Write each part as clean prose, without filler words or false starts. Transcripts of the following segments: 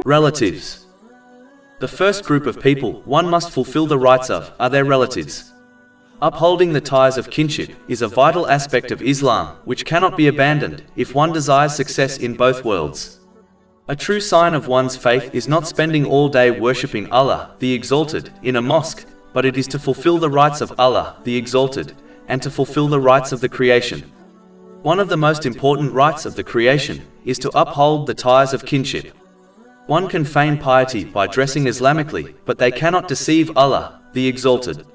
Relatives. The first group of people one must fulfill the rights of are their relatives. Upholding the ties of kinship is a vital aspect of Islam which cannot be abandoned if one desires success in both worlds. A true sign of one's faith is not spending all day worshipping Allah, the Exalted, in a mosque, but it is to fulfill the rights of Allah, the Exalted, and to fulfill the rights of the creation. One of the most important rights of the creation is to uphold the ties of kinship. One can feign piety by dressing Islamically, but they cannot deceive Allah, the Exalted.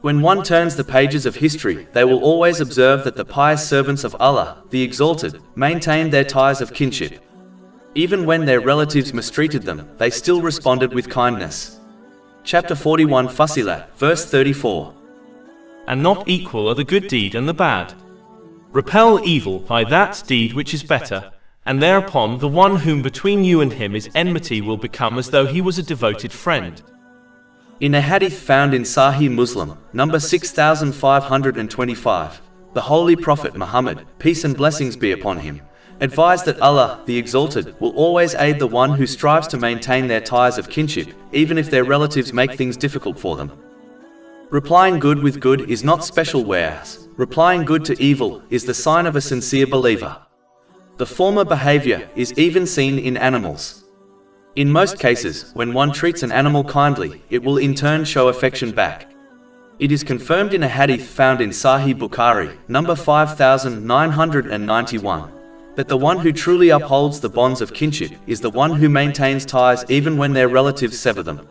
When one turns the pages of history, they will always observe that the pious servants of Allah, the Exalted, maintained their ties of kinship. Even when their relatives mistreated them, they still responded with kindness. Chapter 41 Fussilat, verse 34. And not equal are the good deed and the bad. Repel evil by that deed which is better, and thereupon the one whom between you and him is enmity will become as though he was a devoted friend. In a hadith found in Sahih Muslim, number 6525, the Holy Prophet Muhammad, peace and blessings be upon him, advised that Allah, the Exalted, will always aid the one who strives to maintain their ties of kinship, even if their relatives make things difficult for them. Replying good with good is not special wares. Replying good to evil is the sign of a sincere believer. The former behavior is even seen in animals. In most cases, when one treats an animal kindly, it will in turn show affection back. It is confirmed in a hadith found in Sahih Bukhari, number 5991, that the one who truly upholds the bonds of kinship is the one who maintains ties even when their relatives sever them.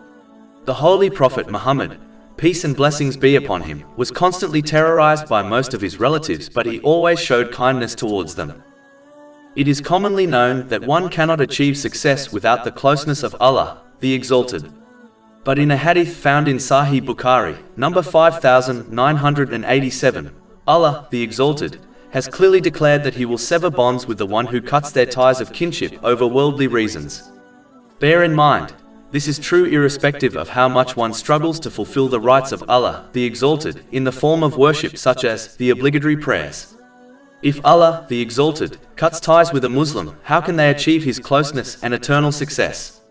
The Holy Prophet Muhammad, peace and blessings be upon him, was constantly terrorized by most of his relatives, but he always showed kindness towards them. It is commonly known that one cannot achieve success without the closeness of Allah, the Exalted. But in a hadith found in Sahih Bukhari, number 5987, Allah, the Exalted, has clearly declared that he will sever bonds with the one who cuts their ties of kinship over worldly reasons. Bear in mind, this is true irrespective of how much one struggles to fulfill the rights of Allah, the Exalted, in the form of worship such as the obligatory prayers. If Allah, the Exalted, cuts ties with a Muslim, how can they achieve his closeness and eternal success?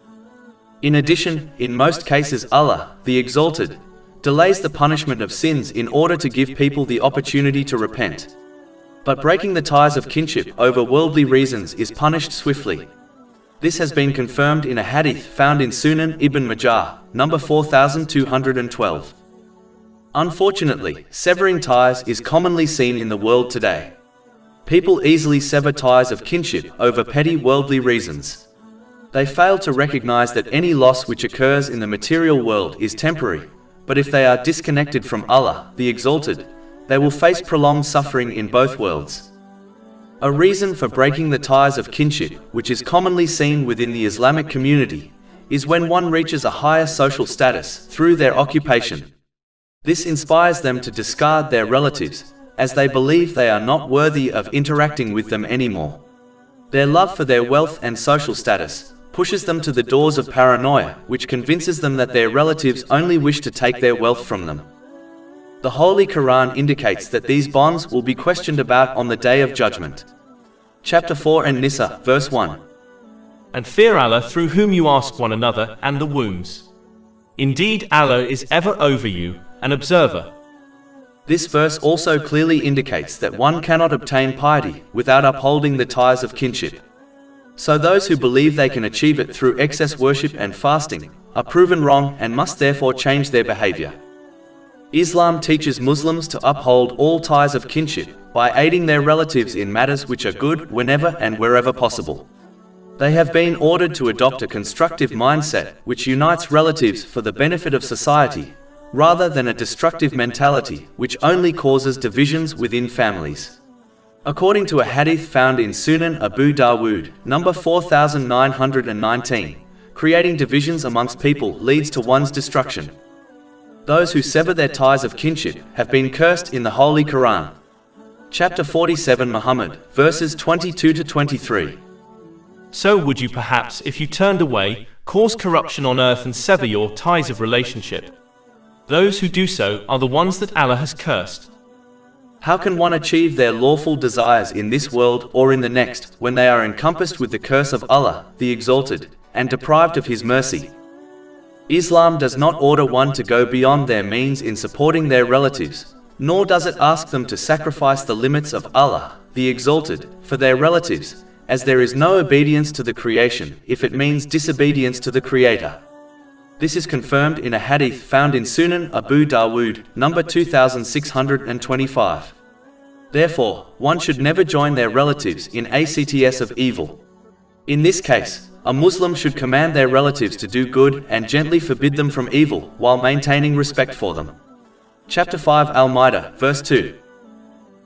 In addition, in most cases Allah, the Exalted, delays the punishment of sins in order to give people the opportunity to repent. But breaking the ties of kinship over worldly reasons is punished swiftly. This has been confirmed in a hadith found in Sunan Ibn Majah, number 4212. Unfortunately, severing ties is commonly seen in the world today. People easily sever ties of kinship over petty worldly reasons. They fail to recognize that any loss which occurs in the material world is temporary, but if they are disconnected from Allah, the Exalted, they will face prolonged suffering in both worlds. A reason for breaking the ties of kinship, which is commonly seen within the Islamic community, is when one reaches a higher social status through their occupation. This inspires them to discard their relatives, as they believe they are not worthy of interacting with them anymore. Their love for their wealth and social status pushes them to the doors of paranoia, which convinces them that their relatives only wish to take their wealth from them. The Holy Quran indicates that these bonds will be questioned about on the Day of Judgment. Chapter 4 An-Nisa, verse 1. And fear Allah through whom you ask one another and the wombs. Indeed Allah is ever over you, an observer. This verse also clearly indicates that one cannot obtain piety without upholding the ties of kinship. So those who believe they can achieve it through excess worship and fasting are proven wrong and must therefore change their behavior. Islam teaches Muslims to uphold all ties of kinship by aiding their relatives in matters which are good whenever and wherever possible. They have been ordered to adopt a constructive mindset which unites relatives for the benefit of society, rather than a destructive mentality which only causes divisions within families. According to a hadith found in Sunan Abu Dawood, number 4919, creating divisions amongst people leads to one's destruction. Those who sever their ties of kinship have been cursed in the Holy Quran. Chapter 47 Muhammad, verses 22 to 23. So would you perhaps, if you turned away, cause corruption on earth and sever your ties of relationship? Those who do so are the ones that Allah has cursed. How can one achieve their lawful desires in this world or in the next when they are encompassed with the curse of Allah, the Exalted, and deprived of His mercy. Islam does not order one to go beyond their means in supporting their relatives, nor does it ask them to sacrifice the limits of Allah, the Exalted, for their relatives, as there is no obedience to the creation if it means disobedience to the Creator. This is confirmed in a hadith found in Sunan Abu Dawood, number 2625. Therefore, one should never join their relatives in acts of evil. In this case, a Muslim should command their relatives to do good and gently forbid them from evil while maintaining respect for them. Chapter 5 Al-Ma'idah, verse 2.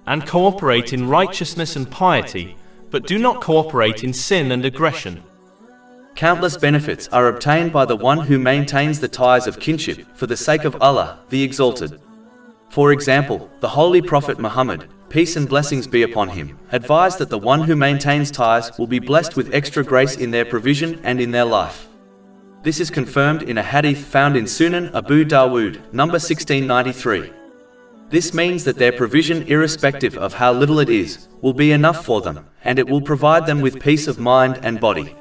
And cooperate in righteousness and piety, but do not cooperate in sin and aggression. Countless benefits are obtained by the one who maintains the ties of kinship for the sake of Allah, the Exalted. For example, the Holy Prophet Muhammad, peace and blessings be upon him, advised that the one who maintains ties will be blessed with extra grace in their provision and in their life. This is confirmed in a hadith found in Sunan Abu Dawood, number 1693. This means that their provision, irrespective of how little it is, will be enough for them, and it will provide them with peace of mind and body.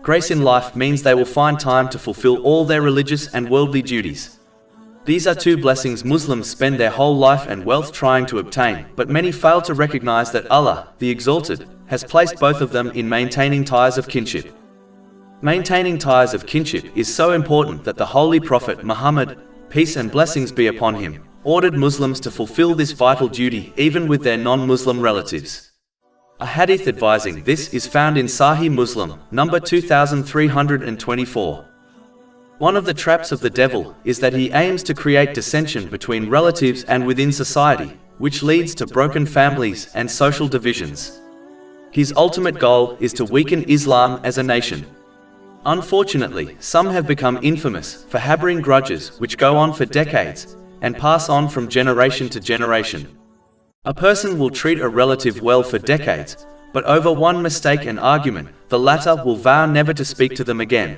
Grace in life means they will find time to fulfill all their religious and worldly duties. These are two blessings Muslims spend their whole life and wealth trying to obtain, but many fail to recognize that Allah, the Exalted, has placed both of them in maintaining ties of kinship. Maintaining ties of kinship is so important that the Holy Prophet Muhammad, peace and blessings be upon him, ordered Muslims to fulfill this vital duty even with their non-Muslim relatives. A hadith advising this is found in Sahih Muslim, number 2324. One of the traps of the devil is that he aims to create dissension between relatives and within society, which leads to broken families and social divisions. His ultimate goal is to weaken Islam as a nation. Unfortunately, some have become infamous for harboring grudges which go on for decades and pass on from generation to generation. A person will treat a relative well for decades, but over one mistake and argument, the latter will vow never to speak to them again.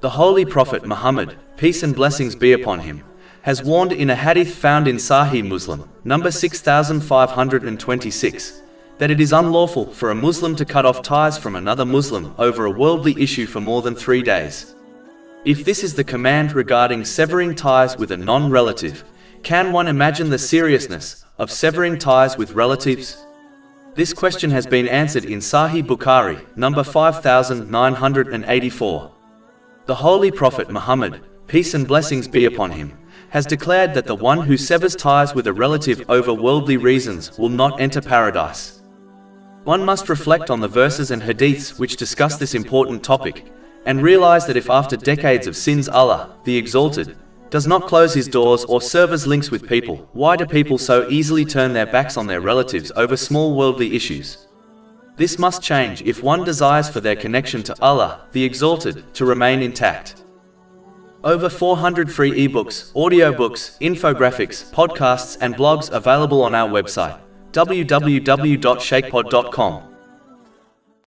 The Holy Prophet Muhammad, peace and blessings be upon him, has warned in a hadith found in Sahih Muslim, number 6526, that it is unlawful for a Muslim to cut off ties from another Muslim over a worldly issue for more than 3 days. If this is the command regarding severing ties with a non-relative, can one imagine the seriousness of severing ties with relatives? This question has been answered in Sahih Bukhari, number 5984. The Holy Prophet Muhammad, peace and blessings be upon him, has declared that the one who severs ties with a relative over worldly reasons will not enter paradise. One must reflect on the verses and hadiths which discuss this important topic, and realize that if after decades of sins Allah, the Exalted, does not close His doors or serve as links with people, why do people so easily turn their backs on their relatives over small worldly issues? This must change if one desires for their connection to Allah, the Exalted, to remain intact. Over 400 free ebooks, audiobooks, infographics, podcasts and blogs available on our website, www.shaykhpod.com.